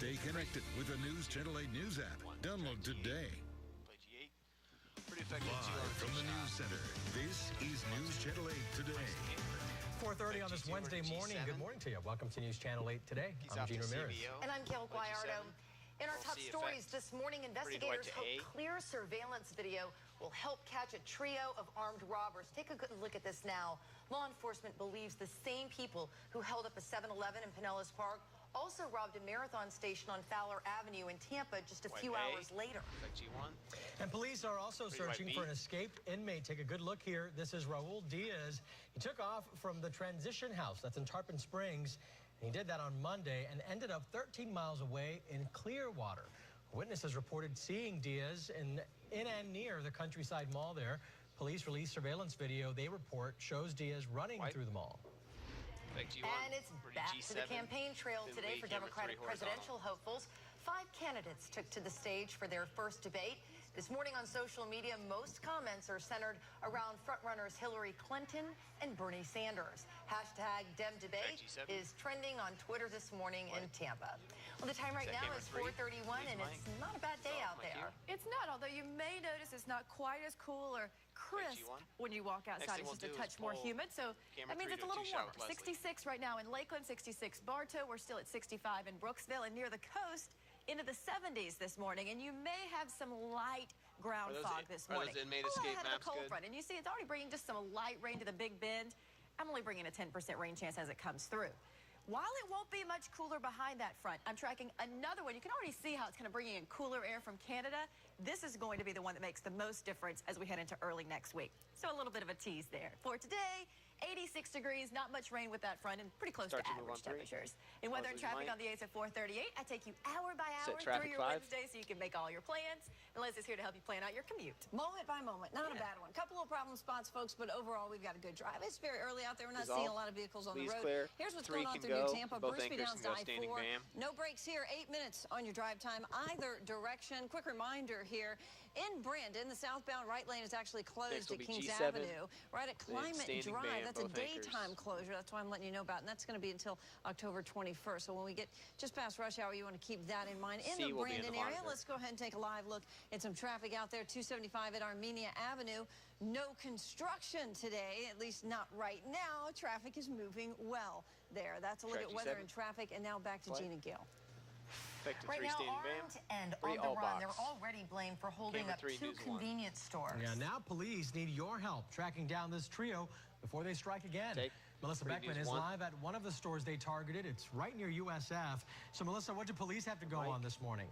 Stay connected with the News Channel 8 News app. Download today. Pretty effective. Live from the News Center, this is News Channel 8 Today. 4:30 on this Wednesday morning. Good morning to you. Welcome to News Channel 8 Today. I'm Gene Ramirez. And I'm Gail Guayardo. In our top stories this morning, investigators hope clear surveillance video will help catch a trio of armed robbers. Take a good look at this now. Law enforcement believes the same people who held up a 7-Eleven in Pinellas Park also robbed a marathon station on Fowler Avenue in Tampa just a few hours later. And police are also searching for an escaped inmate. Take a good look here. This is Raul Diaz. He took off from the transition house that's in Tarpon Springs. And he did that on Monday and ended up 13 miles away in Clearwater. Witnesses reported seeing Diaz in and near the Countryside Mall there. Police released surveillance video they report shows Diaz running through the mall. And it's back to the campaign trail today for Democratic presidential hopefuls. 5 candidates took to the stage for their first debate. This morning on social media, most comments are centered around frontrunners Hillary Clinton and Bernie Sanders. Hashtag DemDebate is trending on Twitter this morning in Tampa. Well, the time right now is 4:31, and it's not a bad day out there. It's not, although you may notice it's not quite as cool or crisp when you walk outside. It's just a touch more humid, so that means it's a little warmer. 66 right now in Lakeland, 66 Bartow. We're still at 65 in Brooksville, and near the coast into the 70s this morning, and you may have some light ground fog this morning. Are those inmate escape ahead of maps the cold good? front, and you see it's already bringing just some light rain to the Big Bend. I'm only bringing a 10% rain chance as it comes through. While it won't be much cooler behind that front, I'm tracking another one. You can already see how it's kind of bringing in cooler air from Canada. This is going to be the one that makes the most difference as we head into early next week. So a little bit of a tease there. For today, 86 degrees, not much rain with that front, and pretty close to average temperatures. In weather and traffic on the 8s at 4:38, I take you hour by hour through your Wednesday so you can make all your plans. And Liz is here to help you plan out your commute. Moment by moment, not a bad one. Couple of problem spots, folks, but overall we've got a good drive. It's very early out there. We're not seeing a lot of vehicles on the road. Clear. Here's what's 3 going on can through go. New Tampa. Both Bruce anchors down can go standing I-4. bam. No breaks here. 8 minutes on your drive time either direction. Quick reminder here, in Brandon, the southbound right lane is actually closed at Kings G7. Avenue. Right at Climate Drive. That's a daytime closure. That's why I'm letting you know about it. And that's going to be until October 21st. So when we get just past rush hour, you want to keep that in mind. In the Brandon area, let's go ahead and take a live look at some traffic out there. 275 at Armenia Avenue. No construction today, at least not right now. Traffic is moving well there. That's a look at weather and traffic. And now back to Gene and Gail. Right now, armed and on the run. They're already blamed for holding up 2 convenience stores. Yeah, now police need your help tracking down this trio before they strike again. Melissa Beckman is live at one of the stores they targeted. It's right near USF. So, Melissa, what did police have to go on this morning?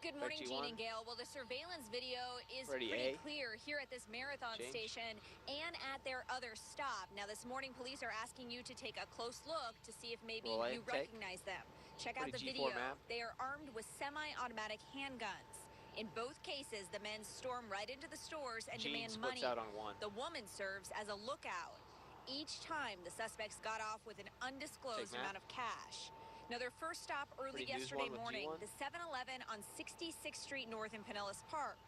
Good morning, Gene and Gail. Well, the surveillance video is pretty clear here at this marathon station and at their other stop. Now, this morning, police are asking you to take a close look to see if maybe you recognize them. Check out the video. They are armed with semi-automatic handguns. In both cases, the men storm right into the stores and demand money. The woman serves as a lookout. Each time, the suspects got off with an undisclosed amount of cash. Now, their first stop early yesterday morning, the 7-Eleven on 66th Street North in Pinellas Park.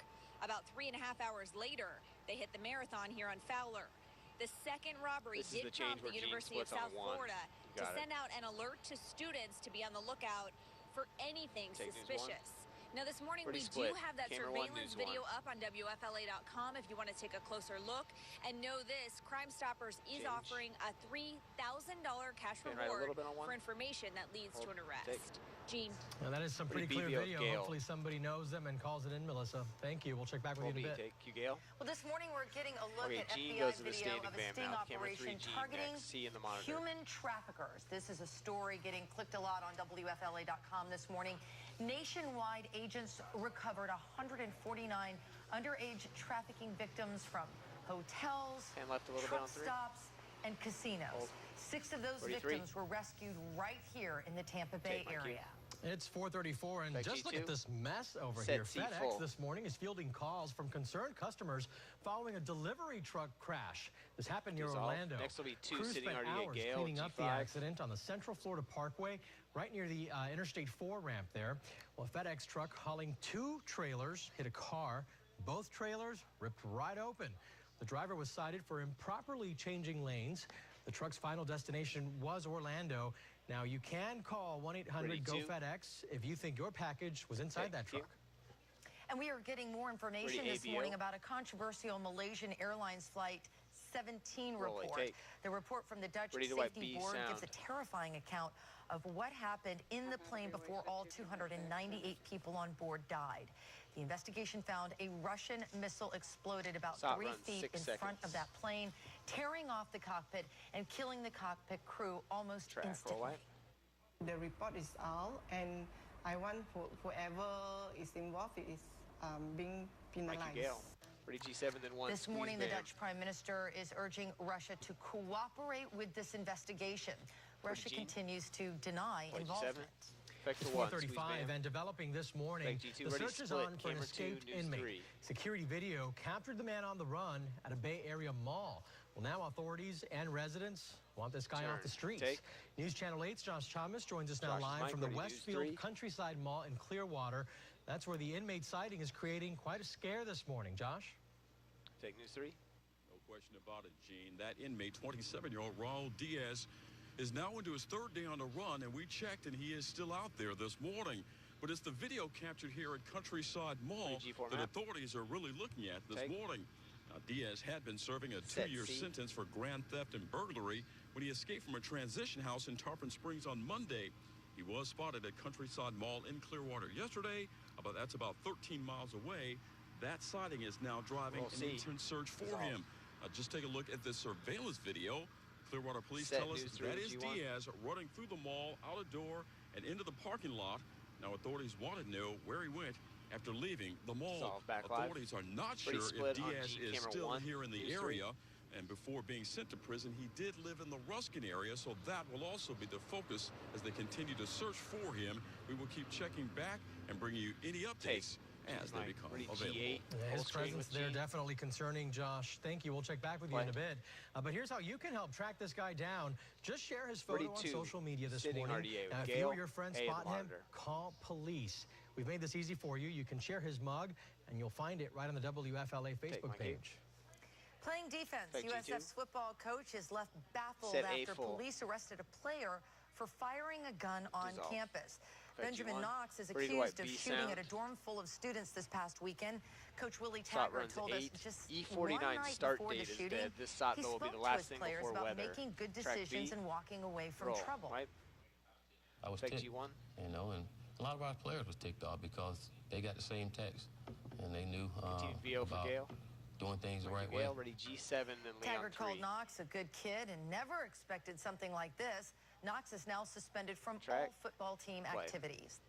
About 3.5 hours later, they hit the marathon here on Fowler. The second robbery did prompt the University of South Florida to send out an alert to students to be on the lookout for anything suspicious. Now, this morning, we do have that surveillance video up on WFLA.com if you want to take a closer look. And know this, Crime Stoppers is offering a $3,000 cash reward for information that leads to an arrest. Gene. Now, that is some pretty clear video. Hopefully somebody knows them and calls it in, Melissa. Thank you. We'll check back with you in a bit. Thank you, Gail. Well, this morning we're getting a look at FBI video of a sting operation targeting human traffickers. This is a story getting clicked a lot on WFLA.com this morning. Nationwide, agents recovered 149 underage trafficking victims from hotels, truck stops, and casinos. 6 of those victims were rescued right here in the Tampa Bay area. It's 4:34, and just look at this mess over here. FedEx this morning is fielding calls from concerned customers following a delivery truck crash. This happened near Orlando. Next will be 2 Crews sitting spent already hours at Gale, cleaning up the accident on the Central Florida Parkway, right near the Interstate 4 ramp there. Well, a FedEx truck hauling 2 trailers hit a car. Both trailers ripped right open. The driver was cited for improperly changing lanes. The truck's final destination was Orlando. Now, you can call 1-800-GO-FedEx if you think your package was inside that truck. And we are getting more information this morning about a controversial Malaysian Airlines Flight 17 report. The report from the Dutch Safety Board gives a terrifying account of what happened in the plane before all 298 people on board died. The investigation found a Russian missile exploded about 3 feet in front of that plane, tearing off the cockpit and killing the cockpit crew almost instantly. The report is out, and I want whoever is involved is being penalized. This morning, the Dutch Prime Minister is urging Russia to cooperate with this investigation. Russia continues to deny involvement. 4:35 and developing this morning, the search is on for an escaped inmate. Security video captured the man on the run at a Bay Area mall. Well, now authorities and residents want this guy off the streets. News Channel 8's Josh Chalmers joins us now live from the Westfield Countryside Mall in Clearwater. That's where the inmate sighting is creating quite a scare this morning. Josh? Take News 3. No question about it, Gene. That inmate, 27-year-old Raul Diaz, is now into his 3rd day on the run, and we checked, and he is still out there this morning. But it's the video captured here at Countryside Mall that authorities are really looking at this morning. Now, Diaz had been serving a 2-year sentence for grand theft and burglary when he escaped from a transition house in Tarpon Springs on Monday. He was spotted at Countryside Mall in Clearwater yesterday, but that's about 13 miles away. That sighting is now driving an intense search for him. Just take a look at this surveillance video. Clearwater police tell us that is Diaz running through the mall, out a door, and into the parking lot. Now, authorities want to know where he went after leaving the mall. Authorities are not sure if Diaz is still here in the area. And before being sent to prison, he did live in the Ruskin area, so that will also be the focus as they continue to search for him. We will keep checking back and bringing you any updates as they become available. His presence there definitely concerning, Josh. Thank you. We'll check back with you in a bit. But here's how you can help track this guy down. Just share his photo on social media this morning. Now, if you or your friends spot him, call police. We've made this easy for you. You can share his mug, and you'll find it right on the WFLA Facebook page. Playing defense, USF's football coach is left baffled after police arrested a player for firing a gun on campus. Benjamin Knox is accused of shooting at a dorm full of students this past weekend. Coach Willie Taggart told us just one night before the shooting, he spoke to his players about making good decisions and walking away from trouble. I was ticked, you know, and a lot of our players was ticked off because they got the same text and they knew about doing things the right way. Taggart called Knox a good kid and never expected something like this. Knox is now suspended from all football team activities.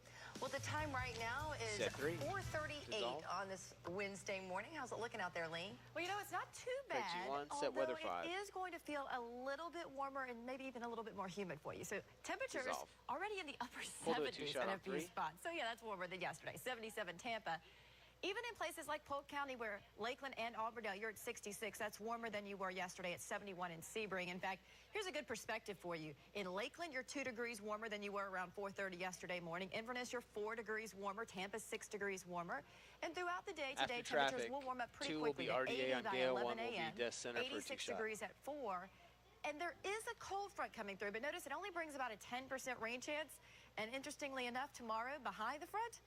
Well, the time right now is 4:38 on this Wednesday morning. How's it looking out there, Lee? Well, you know, it's not too bad, although it is going to feel a little bit warmer and maybe even a little bit more humid for you. So temperatures already in the upper 70s in a few spots. So, yeah, that's warmer than yesterday. 77 Tampa. Even in places like Polk County, where Lakeland and Auburndale, you're at 66. That's warmer than you were yesterday at 71 in Sebring. In fact, here's a good perspective for you. In Lakeland, you're 2 degrees warmer than you were around 4:30 yesterday morning. Inverness, you're 4 degrees warmer. Tampa, 6 degrees warmer. And throughout the day today, temperatures will warm up pretty quickly. 80 by 11 a.m., 86 degrees at 4. And there is a cold front coming through, but notice it only brings about a 10% rain chance. And interestingly enough, tomorrow, behind the front,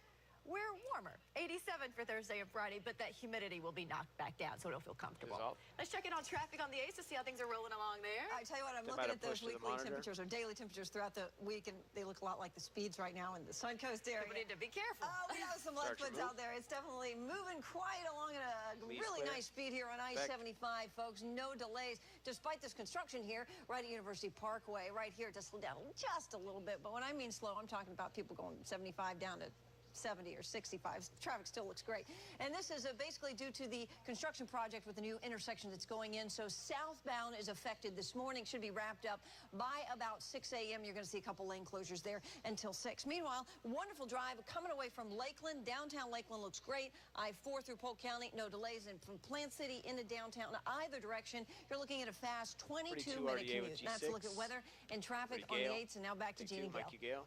we're warmer, 87 for Thursday and Friday, but that humidity will be knocked back down, so it'll feel comfortable. Let's check in on traffic on the 8s to see how things are rolling along there. I tell you what, I'm looking at those weekly temperatures or daily temperatures throughout the week, and they look a lot like the speeds right now in the Suncoast area. We need to be careful. Oh, we have some leadfoots out there. It's definitely moving quite along at a really nice speed here on I-75, folks. No delays, despite this construction here right at University Parkway. Right here, to slow down just a little bit. But when I mean slow, I'm talking about people going 75 down to 70 or 65. Traffic still looks great. And this is basically due to the construction project with the new intersection that's going in. So southbound is affected this morning. Should be wrapped up by about 6 a.m. You're going to see a couple lane closures there until 6. Meanwhile, wonderful drive coming away from Lakeland. Downtown Lakeland looks great. I-4 through Polk County, no delays. And from Plant City into downtown, either direction, you're looking at a fast 22-minute commute. That's a look at weather and traffic on the 8s. And now back to Jeannie Gale.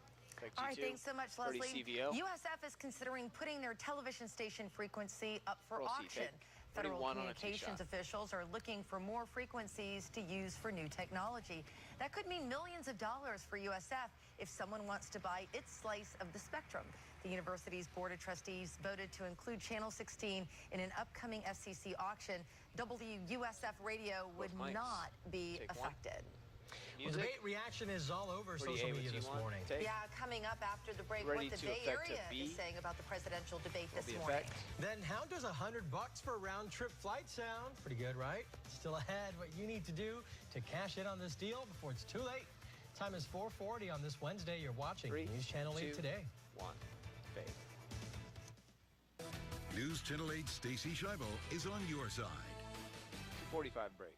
All right, thanks so much, Leslie. USF is considering putting their television station frequency up for auction. Federal communications officials are looking for more frequencies to use for new technology. That could mean millions of dollars for USF if someone wants to buy its slice of the spectrum. The university's board of trustees voted to include Channel 16 in an upcoming FCC auction. WUSF radio would not be affected. Well, debate reaction is all over social media this morning. Yeah, coming up after the break, what the Bay Area is saying about the presidential debate this morning. Then how does $100 for a round-trip flight sound? Pretty good, right? Still ahead, what you need to do to cash in on this deal before it's too late. Time is 4:40 on this Wednesday. You're watching News Channel 8 today. 1, fade. News Channel 8 Stacy Scheibel is on your side. 45 break.